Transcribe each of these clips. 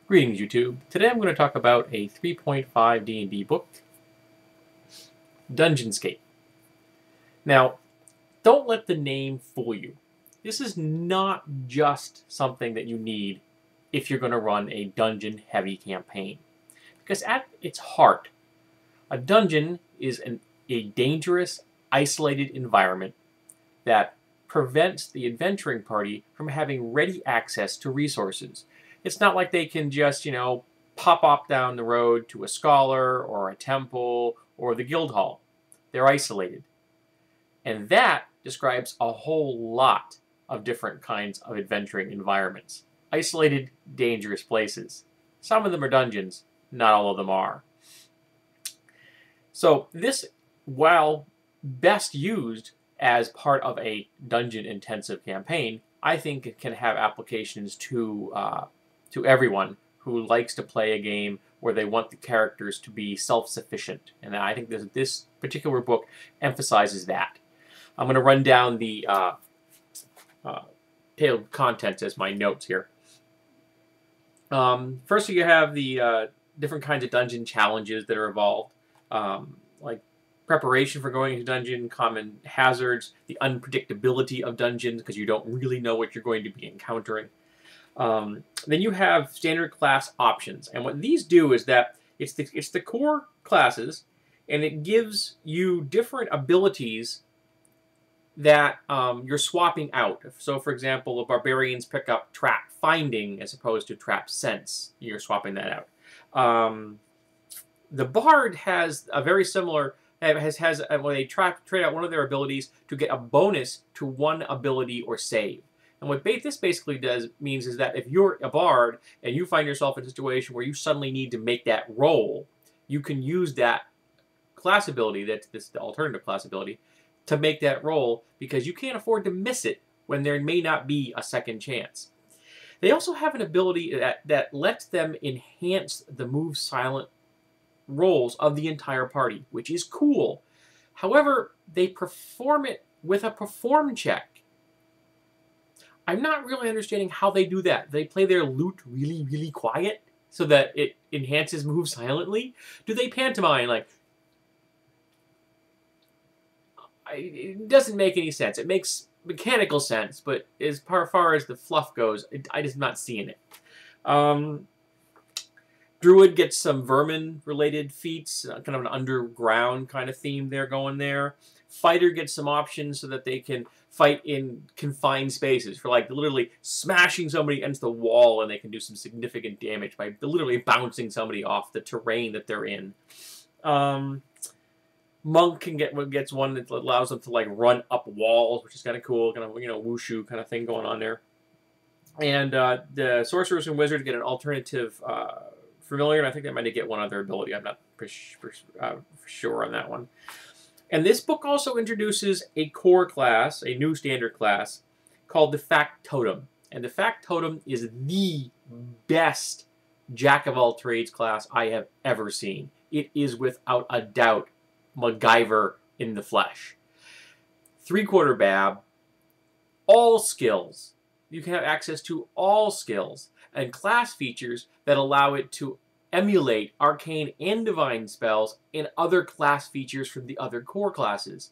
Greetings, YouTube. Today I'm going to talk about a 3.5 D&D book, Dungeonscape. Now, don't let the name fool you. This is not just something that you need if you're going to run a dungeon-heavy campaign. Because at its heart, a dungeon is a dangerous, isolated environment that prevents the adventuring party from having ready access to resources. It's not like they can just, pop up down the road to a scholar or a temple or the guild hall. They're isolated. And that describes a whole lot of different kinds of adventuring environments. Isolated, dangerous places. Some of them are dungeons, not all of them are. So this, while best used as part of a dungeon-intensive campaign, I think it can have applications to everyone who likes to play a game where they want the characters to be self-sufficient. And I think this particular book emphasizes that. I'm going to run down the table of contents as my notes here. First, you have the different kinds of dungeon challenges that are involved, like preparation for going into dungeon, common hazards, the unpredictability of dungeons because you don't really know what you're going to be encountering. Then you have standard class options, and what these do is that it's the core classes, and it gives you different abilities that you're swapping out. So, for example, the barbarians pick up trap finding as opposed to trap sense. You're swapping that out. The bard has a very similar. Has when they trade out one of their abilities to get a bonus to one ability or save. And what this basically means is that if you're a bard and you find yourself in a situation where you suddenly need to make that roll, you can use that class ability, the alternative class ability, to make that roll because you can't afford to miss it when there may not be a second chance. They also have an ability that lets them enhance the move silent rolls of the entire party, which is cool. However, they perform it with a perform check. I'm not really understanding how they do that. They play their lute really, really quiet so that it enhances move silently? Do they pantomime like... It doesn't make any sense. It makes mechanical sense, but as far as the fluff goes, I just not seeing it. Druid gets some vermin-related feats, kind of an underground kind of theme there going there. Fighter gets some options so that they can fight in confined spaces for like literally smashing somebody against the wall, and they can do some significant damage by literally bouncing somebody off the terrain that they're in. Monk gets one that allows them to like run up walls, which is kind of cool, kind of wushu kind of thing going on there. And the sorcerers and wizards get an alternative familiar, and I think they might get one other ability. I'm not for sure on that one. And this book also introduces a core class, a new standard class, called the Factotum. And the Factotum is the best jack-of-all-trades class I have ever seen. It is without a doubt MacGyver in the flesh. 3/4 Bab, all skills. You can have access to all skills and class features that allow it to emulate arcane and divine spells and other class features from the other core classes.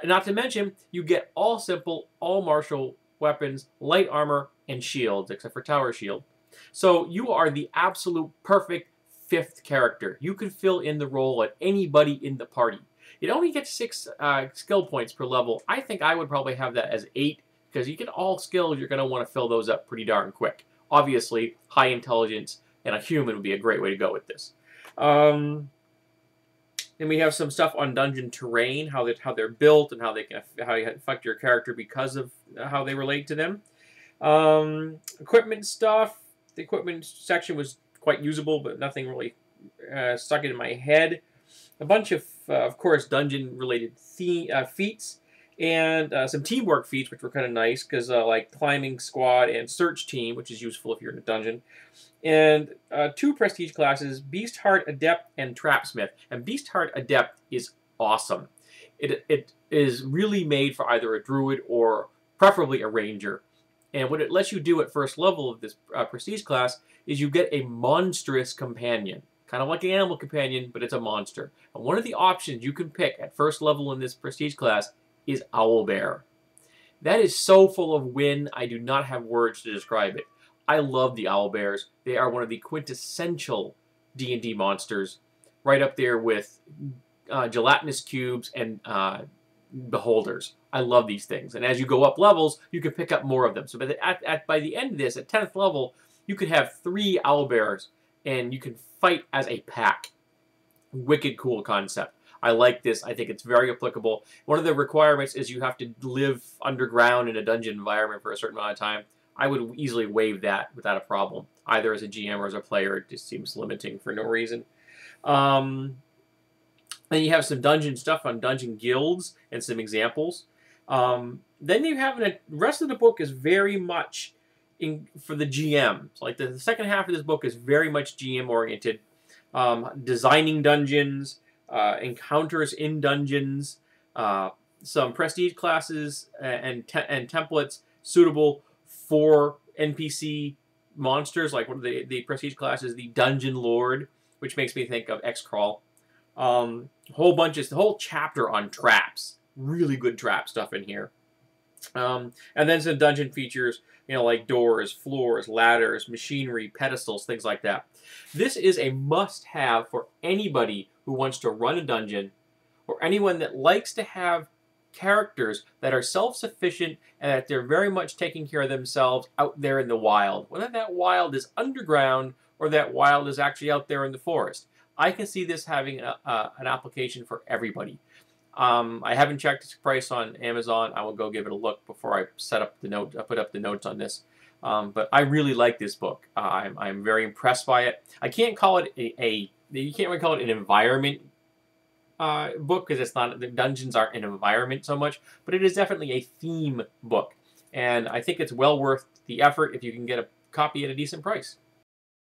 Not to mention, you get all simple, all martial weapons, light armor, and shields, except for tower shield. So you are the absolute perfect 5th character. You can fill in the role at anybody in the party. It only gets 6 skill points per level. I think I would probably have that as 8, because you get all skills, you're going to want to fill those up pretty darn quick. Obviously, high intelligence and a human would be a great way to go with this. Then we have some stuff on dungeon terrain, how they're built, and how you affect your character because of how they relate to them. Equipment stuff. The equipment section was quite usable, but nothing really stuck in my head. A bunch of course, dungeon-related feats. And some teamwork feats, which were kind of nice, because like climbing squad and search team, which is useful if you're in a dungeon. And 2 prestige classes, Beast Heart Adept and Trapsmith. And Beast Heart Adept is awesome. It is really made for either a druid or preferably a ranger. And what it lets you do at first level of this prestige class is you get a monstrous companion. Kind of like an animal companion, but it's a monster. And one of the options you can pick at first level in this prestige class is Owlbear. That is so full of win, I do not have words to describe it. I love the Owlbears. They are one of the quintessential D&D monsters, right up there with gelatinous cubes and beholders. I love these things. And as you go up levels, you can pick up more of them. So by the end of this, at 10th level, you could have 3 Owlbears, and you can fight as a pack. Wicked cool concept. I like this. I think it's very applicable. One of the requirements is you have to live underground in a dungeon environment for a certain amount of time. I would easily waive that without a problem, either as a GM or as a player. It just seems limiting for no reason. Then you have some dungeon stuff on dungeon guilds and some examples. Then you have the rest of the book is very much for the GM. Like the second half of this book is very much GM oriented. Designing dungeons, encounters in dungeons, some prestige classes and templates suitable for NPC monsters. Like one of the prestige classes, the Dungeon Lord, which makes me think of X-Crawl. The whole chapter on traps. Really good trap stuff in here. And then some dungeon features, like doors, floors, ladders, machinery, pedestals, things like that. This is a must-have for anybody who wants to run a dungeon, or anyone that likes to have characters that are self-sufficient and that they're very much taking care of themselves out there in the wild. Whether that wild is underground or that wild is actually out there in the forest. I can see this having an application for everybody. I haven't checked its price on Amazon. I will go give it a look before I put up the notes on this. But I really like this book. I'm very impressed by it. I can't call it you can't really call it an environment book, because it's not, the dungeons aren't an environment so much, but it is definitely a theme book. And I think it's well worth the effort if you can get a copy at a decent price.